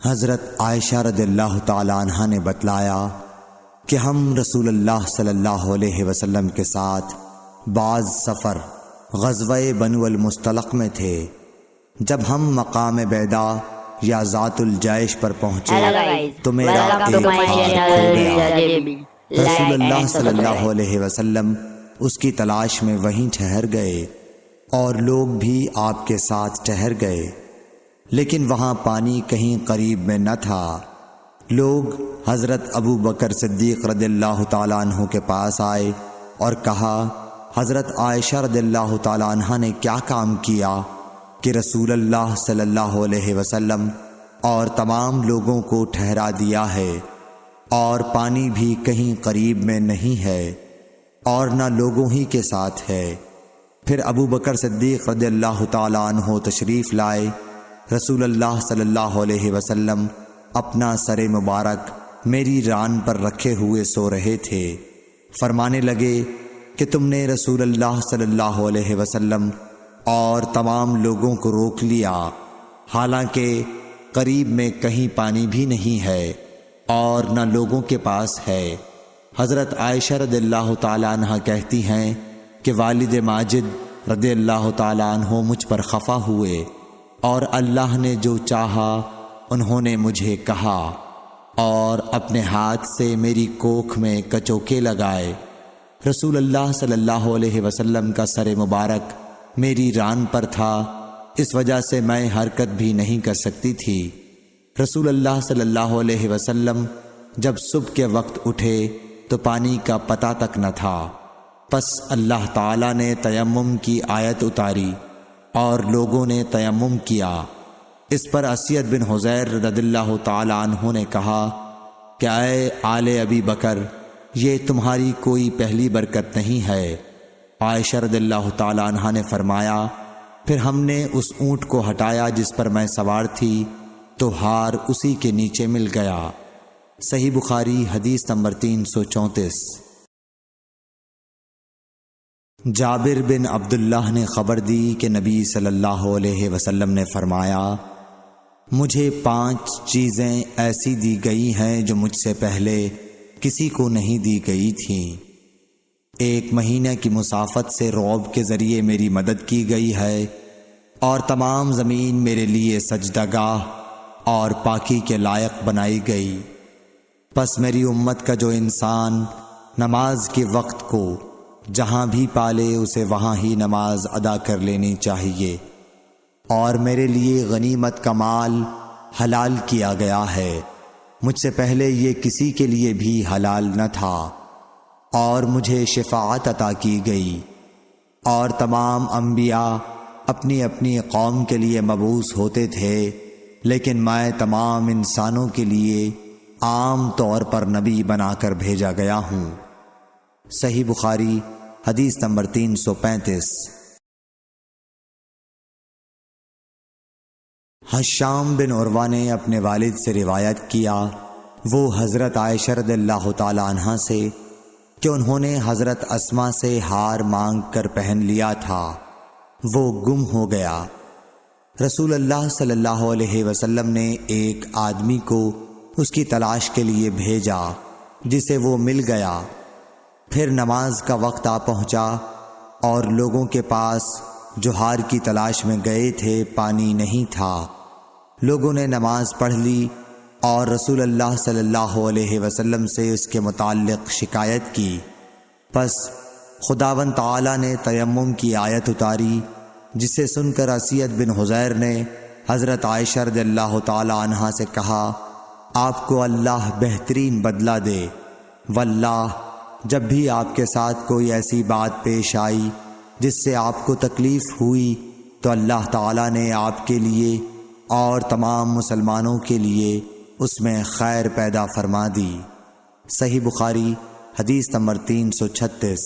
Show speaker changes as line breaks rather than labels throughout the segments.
حضرت عائشہ رضی اللہ تعالی عنہا نے بتلایا کہ ہم رسول اللہ صلی اللہ علیہ وسلم کے ساتھ بعض سفر غزوہ بنو المصطلق میں تھے۔ جب ہم مقام بیدا یا ذات الجیش پر پہنچے تو میرا ایک ہاتھ کھو گیا۔ رسول اللہ صلی اللہ علیہ وسلم اس کی تلاش میں وہیں ٹھہر گئے اور لوگ بھی آپ کے ساتھ ٹھہر گئے، لیکن وہاں پانی کہیں قریب میں نہ تھا۔ لوگ حضرت ابو بکر صدیق رضی اللہ تعالیٰ عنہ کے پاس آئے اور کہا، حضرت عائشہ رضی اللہ تعالیٰ عنہ نے کیا کام کیا کہ رسول اللہ صلی اللہ علیہ وسلم اور تمام لوگوں کو ٹھہرا دیا ہے، اور پانی بھی کہیں قریب میں نہیں ہے اور نہ لوگوں ہی کے ساتھ ہے۔ پھر ابو بکر صدیق رضی اللہ تعالیٰ عنہ تشریف لائے۔ رسول اللہ صلی اللہ علیہ وسلم اپنا سر مبارک میری ران پر رکھے ہوئے سو رہے تھے۔ فرمانے لگے کہ تم نے رسول اللہ صلی اللہ علیہ وسلم اور تمام لوگوں کو روک لیا، حالانکہ قریب میں کہیں پانی بھی نہیں ہے اور نہ لوگوں کے پاس ہے۔ حضرت عائشہ رضی اللہ تعالی عنہ کہتی ہیں کہ والد ماجد رضی اللہ تعالی عنہ مجھ پر خفا ہوئے، اور اللہ نے جو چاہا انہوں نے مجھے کہا، اور اپنے ہاتھ سے میری کوکھ میں کچوکے لگائے۔ رسول اللہ صلی اللہ علیہ وسلم کا سر مبارک میری ران پر تھا، اس وجہ سے میں حرکت بھی نہیں کر سکتی تھی۔ رسول اللہ صلی اللہ علیہ وسلم جب صبح کے وقت اٹھے تو پانی کا پتہ تک نہ تھا۔ پس اللہ تعالیٰ نے تیمم کی آیت اتاری اور لوگوں نے تیمم کیا۔ اس پر اسید بن حضیر رضی اللہ تعالی عنہ نے کہا کہ اے آل ابی بکر، یہ تمہاری کوئی پہلی برکت نہیں ہے۔ عائشہ رضی اللہ تعالی عنہ نے فرمایا، پھر ہم نے اس اونٹ کو ہٹایا جس پر میں سوار تھی تو ہار اسی کے نیچے مل گیا۔ صحیح بخاری حدیث نمبر 334۔ جابر بن عبداللہ نے خبر دی کہ نبی صلی اللہ علیہ وسلم نے فرمایا، مجھے 5 چیزیں ایسی دی گئی ہیں جو مجھ سے پہلے کسی کو نہیں دی گئی تھیں۔ 1 مہینہ کی مسافت سے رعب کے ذریعے میری مدد کی گئی ہے، اور تمام زمین میرے لیے سجدہ گاہ اور پاکی کے لائق بنائی گئی۔ پس میری امت کا جو انسان نماز کے وقت کو جہاں بھی پالے اسے وہاں ہی نماز ادا کر لینی چاہیے، اور میرے لیے غنیمت کا مال حلال کیا گیا ہے، مجھ سے پہلے یہ کسی کے لیے بھی حلال نہ تھا، اور مجھے شفاعت عطا کی گئی، اور تمام انبیاء اپنی اپنی قوم کے لیے مبعوث ہوتے تھے، لیکن میں تمام انسانوں کے لیے عام طور پر نبی بنا کر بھیجا گیا ہوں۔ صحیح بخاری حدیث نمبر 335۔ حشام بن عروہ نے اپنے والد سے روایت کیا، وہ حضرت عائشہ رضی اللہ تعالی عنہ سے، کہ انہوں نے حضرت اسماء سے ہار مانگ کر پہن لیا تھا، وہ گم ہو گیا۔ رسول اللہ صلی اللہ علیہ وسلم نے ایک آدمی کو اس کی تلاش کے لیے بھیجا، جسے وہ مل گیا۔ پھر نماز کا وقت آ پہنچا اور لوگوں کے پاس جو ہار کی تلاش میں گئے تھے پانی نہیں تھا۔ لوگوں نے نماز پڑھ لی اور رسول اللہ صلی اللہ علیہ وسلم سے اس کے متعلق شکایت کی۔ پس خداوند تعالیٰ نے تیمم کی آیت اتاری، جسے سن کر اسید بن حضیر نے حضرت عائشہ رضی اللہ تعالی عنہ سے کہا، آپ کو اللہ بہترین بدلہ دے، واللہ جب بھی آپ کے ساتھ کوئی ایسی بات پیش آئی جس سے آپ کو تکلیف ہوئی تو اللہ تعالیٰ نے آپ کے لیے اور تمام مسلمانوں کے لیے اس میں خیر پیدا فرما دی۔ صحیح بخاری حدیث نمبر 336۔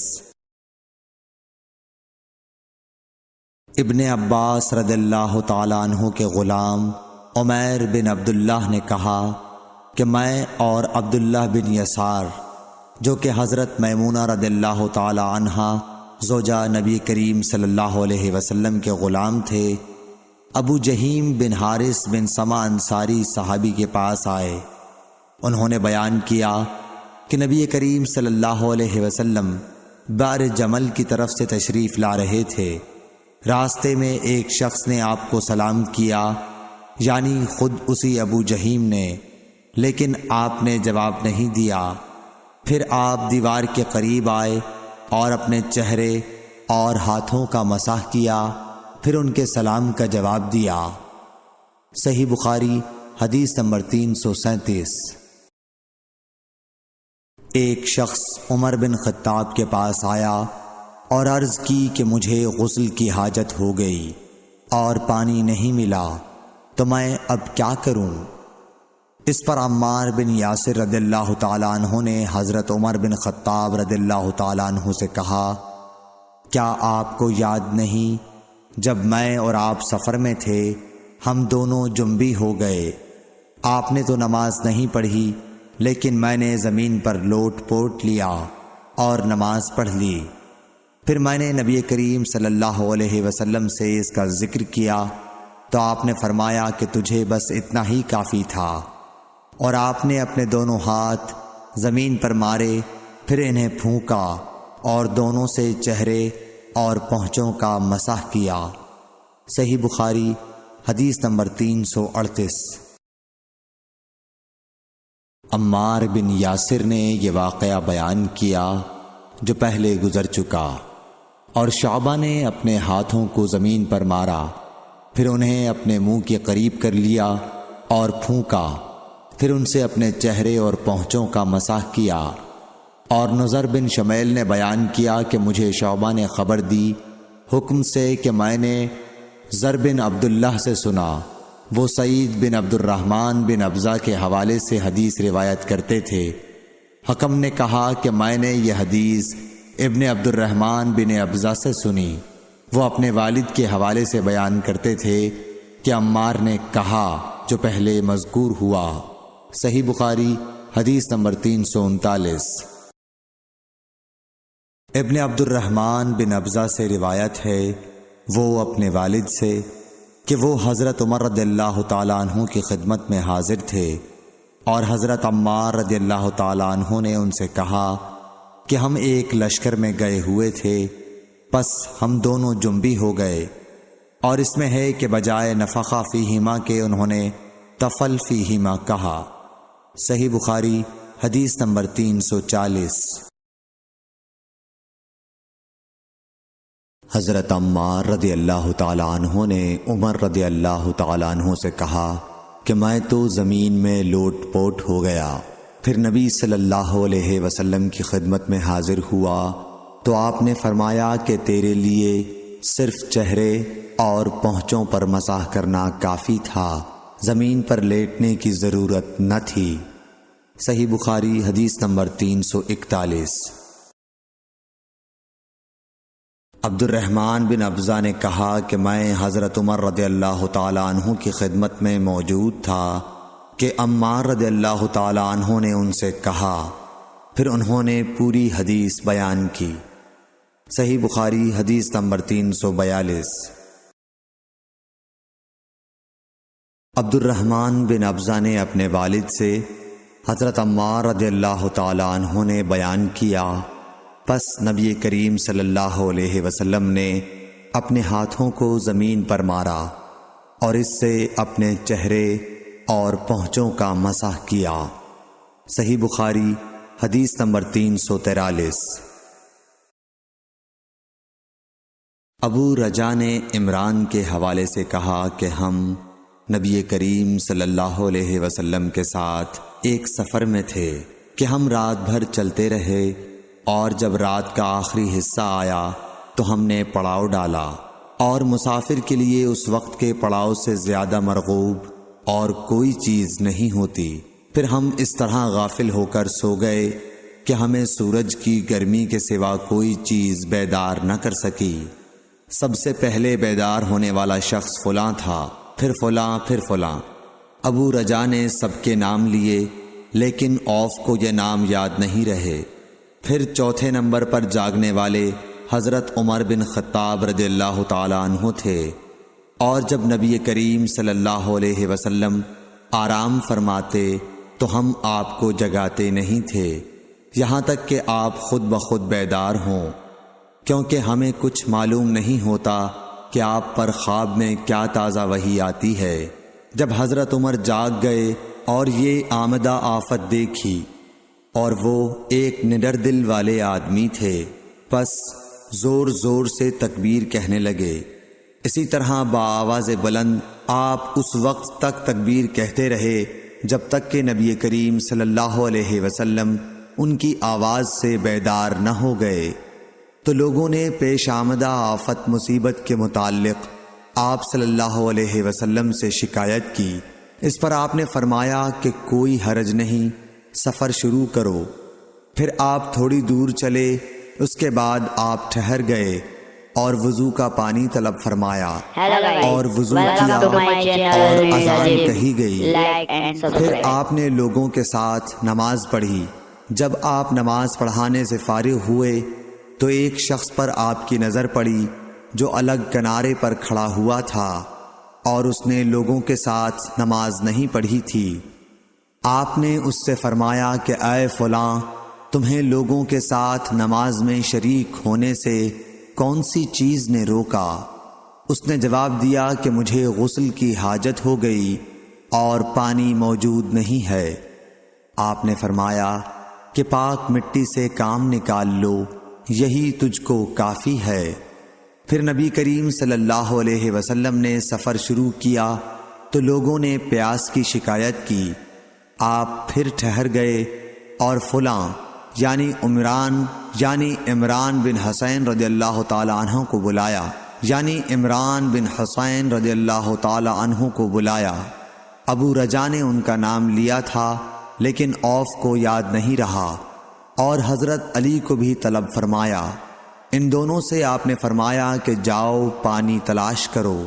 ابن عباس رضی اللہ تعالیٰ عنہ کے غلام عمیر بن عبداللہ نے کہا کہ میں اور عبداللہ بن یسار، جو کہ حضرت میمونہ رضی اللہ تعالیٰ عنہا زوجہ نبی کریم صلی اللہ علیہ وسلم کے غلام تھے، ابو جہیم بن حارث بن سما انصاری صحابی کے پاس آئے۔ انہوں نے بیان کیا کہ نبی کریم صلی اللہ علیہ وسلم بئر جمل کی طرف سے تشریف لا رہے تھے۔ راستے میں ایک شخص نے آپ کو سلام کیا، یعنی خود اسی ابو جہیم نے، لیکن آپ نے جواب نہیں دیا۔ پھر آپ دیوار کے قریب آئے اور اپنے چہرے اور ہاتھوں کا مسح کیا، پھر ان کے سلام کا جواب دیا۔ صحیح بخاری حدیث نمبر 337۔ ایک شخص عمر بن خطاب کے پاس آیا اور عرض کی کہ مجھے غسل کی حاجت ہو گئی اور پانی نہیں ملا، تو میں اب کیا کروں؟ اس پر عمار بن یاسر رضی اللہ تعالیٰ عنہ نے حضرت عمر بن خطاب رضی اللہ تعالیٰ عنہ سے کہا، کیا آپ کو یاد نہیں جب میں اور آپ سفر میں تھے، ہم دونوں جنبی ہو گئے، آپ نے تو نماز نہیں پڑھی، لیکن میں نے زمین پر لوٹ پوٹ لیا اور نماز پڑھ لی۔ پھر میں نے نبی کریم صلی اللہ علیہ وسلم سے اس کا ذکر کیا تو آپ نے فرمایا کہ تجھے بس اتنا ہی کافی تھا، اور آپ نے اپنے دونوں ہاتھ زمین پر مارے، پھر انہیں پھونکا اور دونوں سے چہرے اور پونچھوں کا مسح کیا۔ صحیح بخاری حدیث نمبر 338۔ عمار بن یاسر نے یہ واقعہ بیان کیا جو پہلے گزر چکا، اور شعبہ نے اپنے ہاتھوں کو زمین پر مارا، پھر انہیں اپنے منہ کے قریب کر لیا اور پھونکا، پھر ان سے اپنے چہرے اور پونچھوں کا مسح کیا۔ اور نضر بن شمیل نے بیان کیا کہ مجھے شعبہ نے خبر دی حکم سے کہ میں نے زر بن عبداللہ سے سنا، وہ سعید بن عبد الرحمن بن ابزہ کے حوالے سے حدیث روایت کرتے تھے۔ حکم نے کہا کہ میں نے یہ حدیث ابن عبد الرحمن بن ابزہ سے سنی، وہ اپنے والد کے حوالے سے بیان کرتے تھے کہ عمار نے کہا جو پہلے مذکور ہوا۔ صحیح بخاری حدیث نمبر 339۔ ابن عبد الرحمن بن ابزہ سے روایت ہے، وہ اپنے والد سے، کہ وہ حضرت عمر رضی اللہ تعالیٰ عنہ کی خدمت میں حاضر تھے، اور حضرت عمار رضی اللہ تعالیٰ عنہ نے ان سے کہا کہ ہم ایک لشکر میں گئے ہوئے تھے، پس ہم دونوں جنبی ہو گئے، اور اس میں ہے کہ بجائے نفخہ فیہما کے انہوں نے تفل فیہما کہا۔ صحیح بخاری حدیث نمبر 340۔ حضرت عمار رضی اللہ تعالیٰ عنہ نے عمر رضی اللہ تعالیٰ عنہ سے کہا کہ میں تو زمین میں لوٹ پوٹ ہو گیا، پھر نبی صلی اللہ علیہ وسلم کی خدمت میں حاضر ہوا تو آپ نے فرمایا کہ تیرے لیے صرف چہرے اور پونچھوں پر مسح کرنا کافی تھا، زمین پر لیٹنے کی ضرورت نہ تھی۔ صحیح بخاری حدیث نمبر 341۔ عبد الرحمن بن ابزہ نے کہا کہ میں حضرت عمر رضی اللہ تعالیٰ عنہ کی خدمت میں موجود تھا کہ عمار رضی اللہ تعالیٰ عنہ نے ان سے کہا، پھر انہوں نے پوری حدیث بیان کی۔ صحیح بخاری حدیث نمبر 342۔ عبد الرحمن بن ابزہ نے اپنے والد سے، حضرت عمار رضی اللہ تعالیٰ عنہ نے بیان کیا، پس نبی کریم صلی اللہ علیہ وسلم نے اپنے ہاتھوں کو زمین پر مارا اور اس سے اپنے چہرے اور پونچھوں کا مسح کیا۔ صحیح بخاری حدیث نمبر 343۔ ابو رجا نے عمران کے حوالے سے کہا کہ ہم نبی کریم صلی اللہ علیہ وسلم کے ساتھ ایک سفر میں تھے کہ ہم رات بھر چلتے رہے، اور جب رات کا آخری حصہ آیا تو ہم نے پڑاؤ ڈالا، اور مسافر کے لیے اس وقت کے پڑاؤ سے زیادہ مرغوب اور کوئی چیز نہیں ہوتی۔ پھر ہم اس طرح غافل ہو کر سو گئے کہ ہمیں سورج کی گرمی کے سوا کوئی چیز بیدار نہ کر سکی۔ سب سے پہلے بیدار ہونے والا شخص فلاں تھا، پھر فلاں، پھر فلاں۔ ابو رجا نے سب کے نام لیے، لیکن اوف کو یہ نام یاد نہیں رہے۔ پھر چوتھے نمبر پر جاگنے والے حضرت عمر بن خطاب رضی اللہ تعالیٰ عنہ تھے، اور جب نبی کریم صلی اللہ علیہ وسلم آرام فرماتے تو ہم آپ کو جگاتے نہیں تھے یہاں تک کہ آپ خود بخود بیدار ہوں، کیونکہ ہمیں کچھ معلوم نہیں ہوتا کہ آپ پر خواب میں کیا تازہ وحی آتی ہے۔ جب حضرت عمر جاگ گئے اور یہ آمدہ آفت دیکھی، اور وہ ایک نڈر دل والے آدمی تھے، پس زور زور سے تکبیر کہنے لگے۔ اسی طرح بآواز بلند آپ اس وقت تک تکبیر کہتے رہے جب تک کہ نبی کریم صلی اللہ علیہ وسلم ان کی آواز سے بیدار نہ ہو گئے۔ تو لوگوں نے پیش آمدہ آفت مصیبت کے متعلق آپ صلی اللہ علیہ وسلم سے شکایت کی۔ اس پر آپ نے فرمایا کہ کوئی حرج نہیں، سفر شروع کرو۔ پھر آپ تھوڑی دور چلے، اس کے بعد آپ ٹھہر گئے اور وضو کا پانی طلب فرمایا اور وضو کیا اور اذان کہی گئی۔ پھر آپ نے لوگوں کے ساتھ نماز پڑھی۔ جب آپ نماز پڑھانے سے فارغ ہوئے تو ایک شخص پر آپ کی نظر پڑی جو الگ کنارے پر کھڑا ہوا تھا اور اس نے لوگوں کے ساتھ نماز نہیں پڑھی تھی۔ آپ نے اس سے فرمایا کہ اے فلاں، تمہیں لوگوں کے ساتھ نماز میں شریک ہونے سے کون سی چیز نے روکا؟ اس نے جواب دیا کہ مجھے غسل کی حاجت ہو گئی اور پانی موجود نہیں ہے۔ آپ نے فرمایا کہ پاک مٹی سے کام نکال لو، یہی تجھ کو کافی ہے۔ پھر نبی کریم صلی اللہ علیہ وسلم نے سفر شروع کیا تو لوگوں نے پیاس کی شکایت کی۔ آپ پھر ٹھہر گئے اور فلاں یعنی عمران بن حسین رضی اللہ تعالی عنہ کو بلایا۔ ابو رجا نے ان کا نام لیا تھا لیکن اوف کو یاد نہیں رہا، اور حضرت علی کو بھی طلب فرمایا۔ ان دونوں سے آپ نے فرمایا کہ جاؤ پانی تلاش کرو۔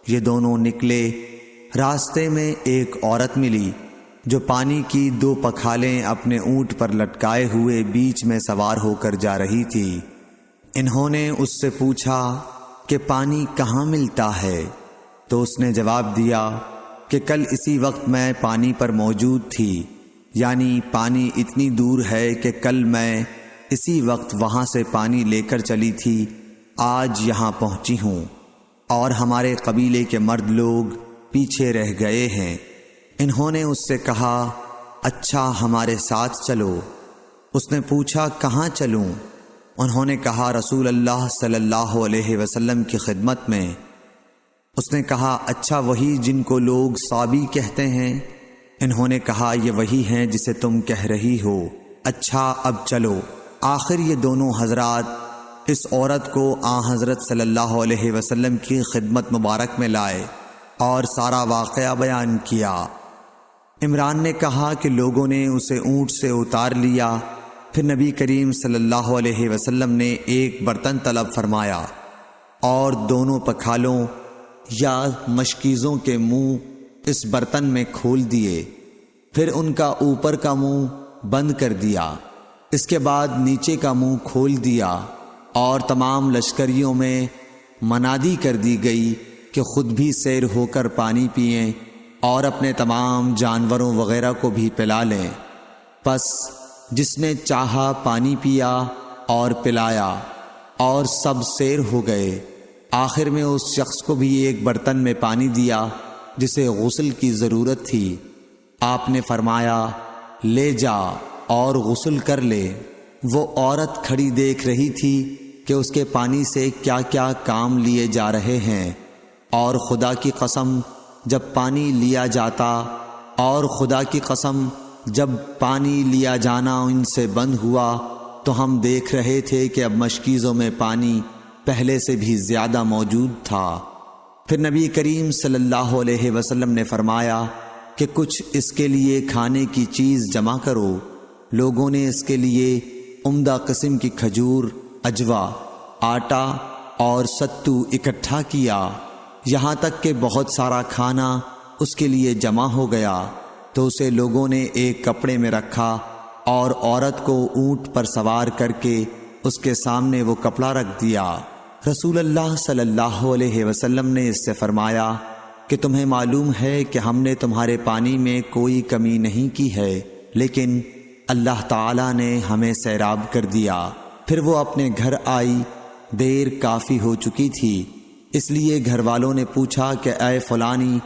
یہ دونوں نکلے۔ راستے میں ایک عورت ملی جو پانی کی 2 پکھالیں اپنے اونٹ پر لٹکائے ہوئے بیچ میں سوار ہو کر جا رہی تھی۔ انہوں نے اس سے پوچھا کہ پانی کہاں ملتا ہے؟ تو اس نے جواب دیا کہ کل اسی وقت میں پانی پر موجود تھی، یعنی پانی اتنی دور ہے کہ کل میں اسی وقت وہاں سے پانی لے کر چلی تھی، آج یہاں پہنچی ہوں، اور ہمارے قبیلے کے مرد لوگ پیچھے رہ گئے ہیں۔ انہوں نے اس سے کہا اچھا ہمارے ساتھ چلو۔ اس نے پوچھا کہاں چلوں؟ انہوں نے کہا رسول اللہ صلی اللہ علیہ وسلم کی خدمت میں۔ اس نے کہا اچھا وہی جن کو لوگ صابی کہتے ہیں؟ انہوں نے کہا یہ وہی ہیں جسے تم کہہ رہی ہو۔ اچھا اب چلو۔ آخر یہ دونوں حضرات اس عورت کو حضرت صلی اللہ علیہ وسلم کی خدمت مبارک میں لائے اور سارا واقعہ بیان کیا۔ عمران نے کہا کہ لوگوں نے اسے اونٹ سے اتار لیا۔ پھر نبی کریم صلی اللہ علیہ وسلم نے ایک برتن طلب فرمایا اور دونوں پکھالوں یا مشکیزوں کے منہ اس برتن میں کھول دیے، پھر ان کا اوپر کا منہ بند کر دیا، اس کے بعد نیچے کا منہ کھول دیا، اور تمام لشکریوں میں منادی کر دی گئی کہ خود بھی سیر ہو کر پانی پئیں اور اپنے تمام جانوروں وغیرہ کو بھی پلا لیں۔ پس جس نے چاہا پانی پیا اور پلایا، اور سب سیر ہو گئے۔ آخر میں اس شخص کو بھی ایک برتن میں پانی دیا جسے غسل کی ضرورت تھی۔ آپ نے فرمایا لے جا اور غسل کر لے۔ وہ عورت کھڑی دیکھ رہی تھی کہ اس کے پانی سے کیا کیا کام لیے جا رہے ہیں، اور خدا کی قسم جب پانی لیا جاتا اور خدا کی قسم جب پانی لیا جانا ان سے بند ہوا تو ہم دیکھ رہے تھے کہ اب مشکیزوں میں پانی پہلے سے بھی زیادہ موجود تھا۔ پھر نبی کریم صلی اللہ علیہ وسلم نے فرمایا کہ کچھ اس کے لیے کھانے کی چیز جمع کرو۔ لوگوں نے اس کے لیے عمدہ قسم کی کھجور، اجوا، آٹا اور ستو اکٹھا کیا، یہاں تک کہ بہت سارا کھانا اس کے لیے جمع ہو گیا۔ تو اسے لوگوں نے ایک کپڑے میں رکھا اور عورت کو اونٹ پر سوار کر کے اس کے سامنے وہ کپڑا رکھ دیا۔ رسول اللہ صلی اللہ علیہ وسلم نے اس سے فرمایا کہ تمہیں معلوم ہے کہ ہم نے تمہارے پانی میں کوئی کمی نہیں کی ہے، لیکن اللہ تعالیٰ نے ہمیں سیراب کر دیا۔ پھر وہ اپنے گھر آئی، دیر کافی ہو چکی تھی، اس لیے گھر والوں نے پوچھا کہ اے فلانی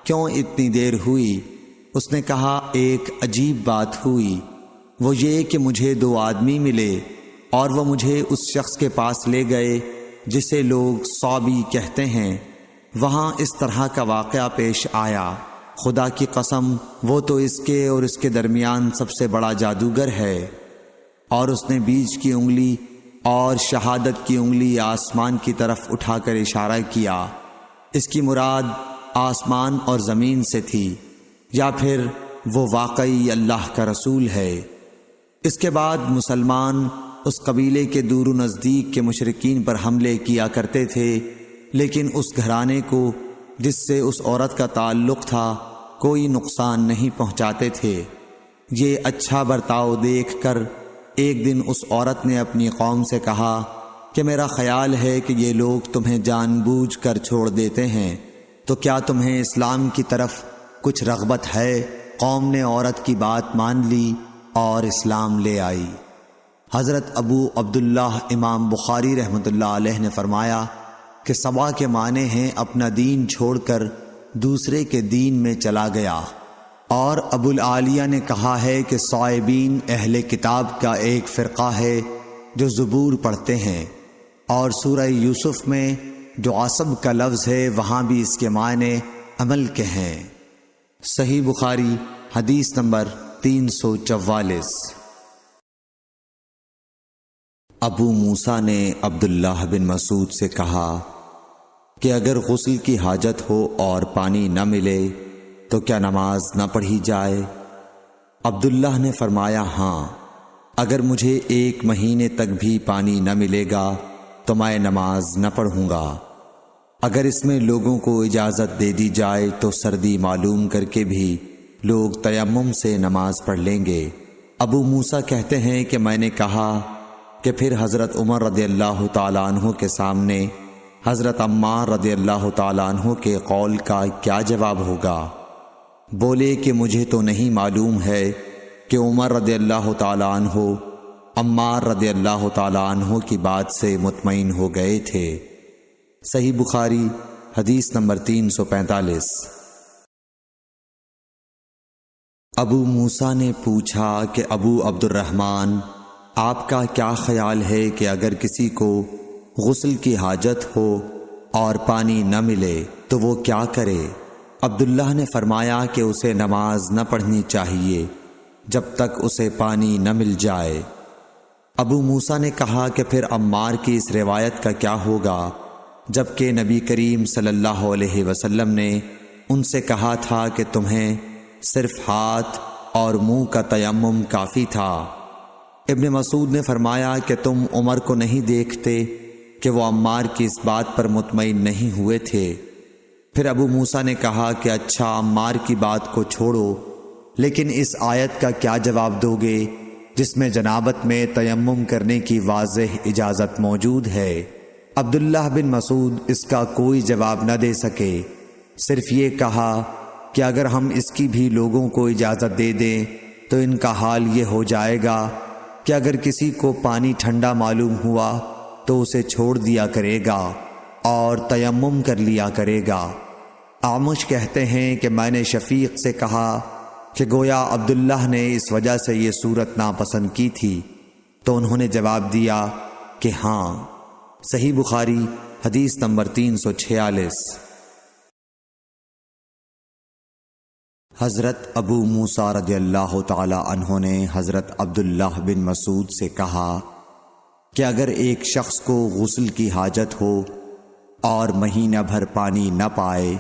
کیوں اتنی دیر ہوئی؟ اس نے کہا ایک عجیب بات ہوئی، وہ یہ کہ مجھے 2 آدمی ملے اور وہ مجھے اس شخص کے پاس لے گئے جسے لوگ صابی کہتے ہیں۔ وہاں اس طرح کا واقعہ پیش آیا، خدا کی قسم وہ تو اس کے اور اس کے درمیان سب سے بڑا جادوگر ہے۔ اور اس نے بیچ کی انگلی اور شہادت کی انگلی آسمان کی طرف اٹھا کر اشارہ کیا۔ اس کی مراد آسمان اور زمین سے تھی، یا پھر وہ واقعی اللہ کا رسول ہے۔ اس کے بعد مسلمان اس قبیلے کے دور و نزدیک کے مشرکین پر حملے کیا کرتے تھے، لیکن اس گھرانے کو جس سے اس عورت کا تعلق تھا کوئی نقصان نہیں پہنچاتے تھے۔ یہ اچھا برتاؤ دیکھ کر ایک دن اس عورت نے اپنی قوم سے کہا کہ میرا خیال ہے کہ یہ لوگ تمہیں جان بوجھ کر چھوڑ دیتے ہیں، تو کیا تمہیں اسلام کی طرف کچھ رغبت ہے؟ قوم نے عورت کی بات مان لی اور اسلام لے آئی۔ حضرت ابو عبداللہ امام بخاری رحمۃ اللہ علیہ نے فرمایا کہ سبا کے معنی ہیں اپنا دین چھوڑ کر دوسرے کے دین میں چلا گیا۔ اور ابو العالیہ نے کہا ہے کہ صائبین اہل کتاب کا ایک فرقہ ہے جو زبور پڑھتے ہیں، اور سورہ یوسف میں جو عصب کا لفظ ہے وہاں بھی اس کے معنی عمل کے ہیں۔ صحیح بخاری حدیث نمبر 344۔ ابو موسیٰ نے عبداللہ بن مسعود سے کہا کہ اگر غسل کی حاجت ہو اور پانی نہ ملے تو کیا نماز نہ پڑھی جائے؟ عبداللہ نے فرمایا ہاں، اگر مجھے 1 مہینے تک بھی پانی نہ ملے گا تو میں نماز نہ پڑھوں گا۔ اگر اس میں لوگوں کو اجازت دے دی جائے تو سردی معلوم کر کے بھی لوگ تیمم سے نماز پڑھ لیں گے۔ ابو موسیٰ کہتے ہیں کہ میں نے کہا کہ پھر حضرت عمر رضی اللہ تعالیٰ عنہ کے سامنے حضرت عمار رضی اللہ تعالیٰ عنہ کے قول کا کیا جواب ہوگا؟ بولے کہ مجھے تو نہیں معلوم ہے کہ عمر رضی اللہ تعالیٰ عنہ عمار رضی اللہ تعالیٰ عنہ کی بات سے مطمئن ہو گئے تھے۔ صحیح بخاری حدیث نمبر 345۔ ابو موسیٰ نے پوچھا کہ ابو عبد الرحمن آپ کا کیا خیال ہے کہ اگر کسی کو غسل کی حاجت ہو اور پانی نہ ملے تو وہ کیا کرے؟ عبداللہ نے فرمایا کہ اسے نماز نہ پڑھنی چاہیے جب تک اسے پانی نہ مل جائے۔ ابو موسیٰ نے کہا کہ پھر عمار کی اس روایت کا کیا ہوگا جبکہ نبی کریم صلی اللہ علیہ وسلم نے ان سے کہا تھا کہ تمہیں صرف ہاتھ اور منہ کا تیمم کافی تھا۔ ابن مسعود نے فرمایا کہ تم عمر کو نہیں دیکھتے کہ وہ عمار کی اس بات پر مطمئن نہیں ہوئے تھے۔ پھر ابو موسیٰ نے کہا کہ اچھا عمار کی بات کو چھوڑو، لیکن اس آیت کا کیا جواب دو گے جس میں جنابت میں تیمم کرنے کی واضح اجازت موجود ہے؟ عبداللہ بن مسعود اس کا کوئی جواب نہ دے سکے، صرف یہ کہا کہ اگر ہم اس کی بھی لوگوں کو اجازت دے دیں تو ان کا حال یہ ہو جائے گا کہ اگر کسی کو پانی ٹھنڈا معلوم ہوا تو اسے چھوڑ دیا کرے گا اور تیمم کر لیا کرے گا۔ اعمش کہتے ہیں کہ میں نے شفیق سے کہا کہ گویا عبداللہ نے اس وجہ سے یہ صورت ناپسند کی تھی، تو انہوں نے جواب دیا کہ ہاں۔ صحیح بخاری حدیث نمبر 346۔ حضرت ابو موسیٰ رضی اللہ تعالی عنہ نے حضرت عبداللہ بن مسعود سے کہا کہ اگر ایک شخص کو غسل کی حاجت ہو اور مہینہ بھر پانی نہ پائے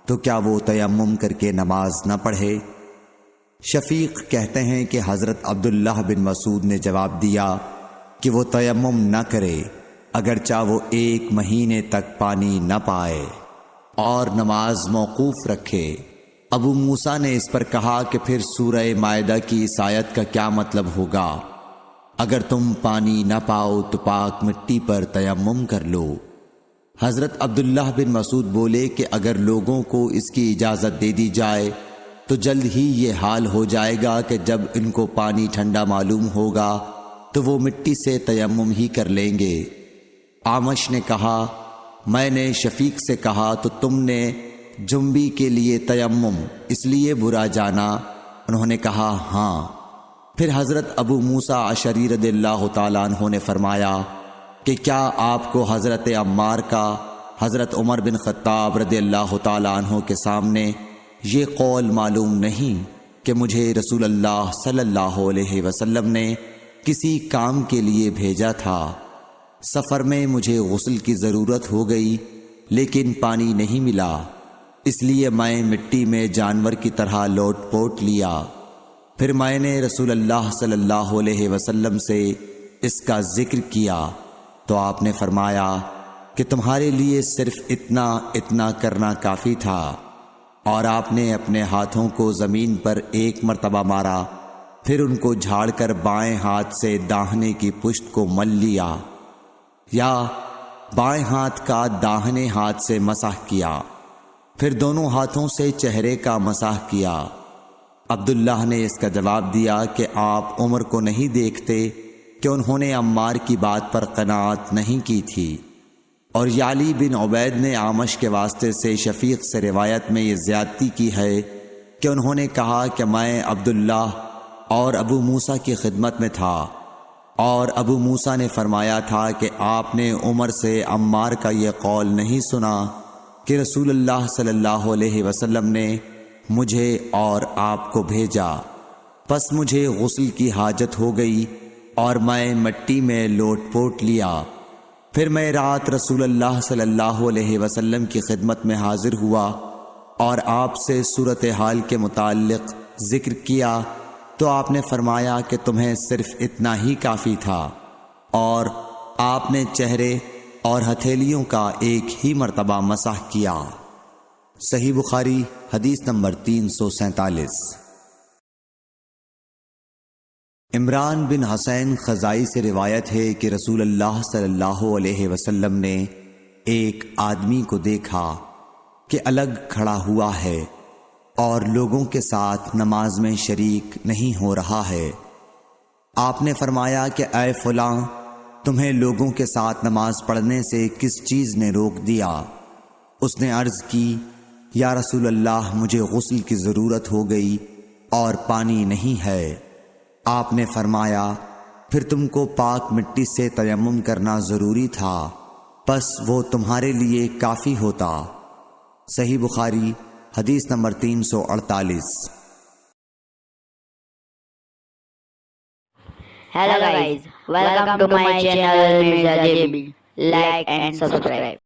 تو کیا وہ تیمم کر کے نماز نہ پڑھے؟ شفیق کہتے ہیں کہ حضرت عبداللہ بن مسعود نے جواب دیا کہ وہ تیمم نہ کرے اگرچہ وہ 1 مہینے تک پانی نہ پائے اور نماز موقوف رکھے۔ ابو موسیٰ نے اس پر کہا کہ پھر سورہ مائدہ کی اس آیت کا کیا مطلب ہوگا؟ اگر تم پانی نہ پاؤ تو پاک مٹی پر تیمم کر لو۔ حضرت عبداللہ بن مسعود بولے کہ اگر لوگوں کو اس کی اجازت دے دی جائے تو جلد ہی یہ حال ہو جائے گا کہ جب ان کو پانی ٹھنڈا معلوم ہوگا تو وہ مٹی سے تیمم ہی کر لیں گے۔ اعمش نے کہا، میں نے شفیق سے کہا تو تم نے جنبی کے لیے تیمم اس لیے برا جانا؟ انہوں نے کہا ہاں۔ پھر حضرت ابو موسیٰ اشعری رضی اللہ تعالیٰ عنہ نے فرمایا کہ کیا آپ کو حضرت عمار کا حضرت عمر بن خطاب رضی اللہ تعالیٰ عنہ کے سامنے یہ قول معلوم نہیں کہ مجھے رسول اللہ صلی اللہ علیہ وسلم نے کسی کام کے لیے بھیجا تھا؟ سفر میں مجھے غسل کی ضرورت ہو گئی لیکن پانی نہیں ملا، اس لیے میں مٹی میں جانور کی طرح لوٹ پوٹ لیا۔ پھر میں نے رسول اللہ صلی اللہ علیہ وسلم سے اس کا ذکر کیا تو آپ نے فرمایا کہ تمہارے لیے صرف اتنا کرنا کافی تھا، اور آپ نے اپنے ہاتھوں کو زمین پر ایک مرتبہ مارا، پھر ان کو جھاڑ کر بائیں ہاتھ سے داہنے کی پشت کو مل لیا، یا بائیں ہاتھ کا داہنے ہاتھ سے مسح کیا، پھر دونوں ہاتھوں سے چہرے کا مسح کیا۔ عبداللہ نے اس کا جواب دیا کہ آپ عمر کو نہیں دیکھتے کہ انہوں نے عمار کی بات پر قناعت نہیں کی تھی؟ اور یعلی بن عبید نے اعمش کے واسطے سے شفیق سے روایت میں یہ زیادتی کی ہے کہ انہوں نے کہا کہ میں عبداللہ اور ابو موسیٰ کی خدمت میں تھا، اور ابو موسیٰ نے فرمایا تھا کہ آپ نے عمر سے عمار کا یہ قول نہیں سنا کہ رسول اللہ صلی اللہ علیہ وسلم نے مجھے اور آپ کو بھیجا؟ پس مجھے غسل کی حاجت ہو گئی اور میں مٹی میں لوٹ پوٹ لیا۔ پھر میں رات رسول اللہ صلی اللہ علیہ وسلم کی خدمت میں حاضر ہوا اور آپ سے صورتحال کے متعلق ذکر کیا تو آپ نے فرمایا کہ تمہیں صرف اتنا ہی کافی تھا، اور آپ نے چہرے اور ہتھیلیوں کا ایک ہی مرتبہ مسح کیا۔ صحیح بخاری حدیث نمبر 347۔ عمران بن حسین خزائی سے روایت ہے کہ رسول اللہ صلی اللہ علیہ وسلم نے ایک آدمی کو دیکھا کہ الگ کھڑا ہوا ہے اور لوگوں کے ساتھ نماز میں شریک نہیں ہو رہا ہے۔ آپ نے فرمایا کہ اے فلاں، تمہیں لوگوں کے ساتھ نماز پڑھنے سے کس چیز نے روک دیا؟ اس نے عرض کی، یا رسول اللہ، مجھے غسل کی ضرورت ہو گئی اور پانی نہیں ہے۔ آپ نے فرمایا، پھر تم کو پاک مٹی سے تیمم کرنا ضروری تھا، پس وہ تمہارے لیے کافی ہوتا۔ صحیح بخاری حدیث number 348۔
Hello guys, welcome to my channel Mirza JB. Like and subscribe.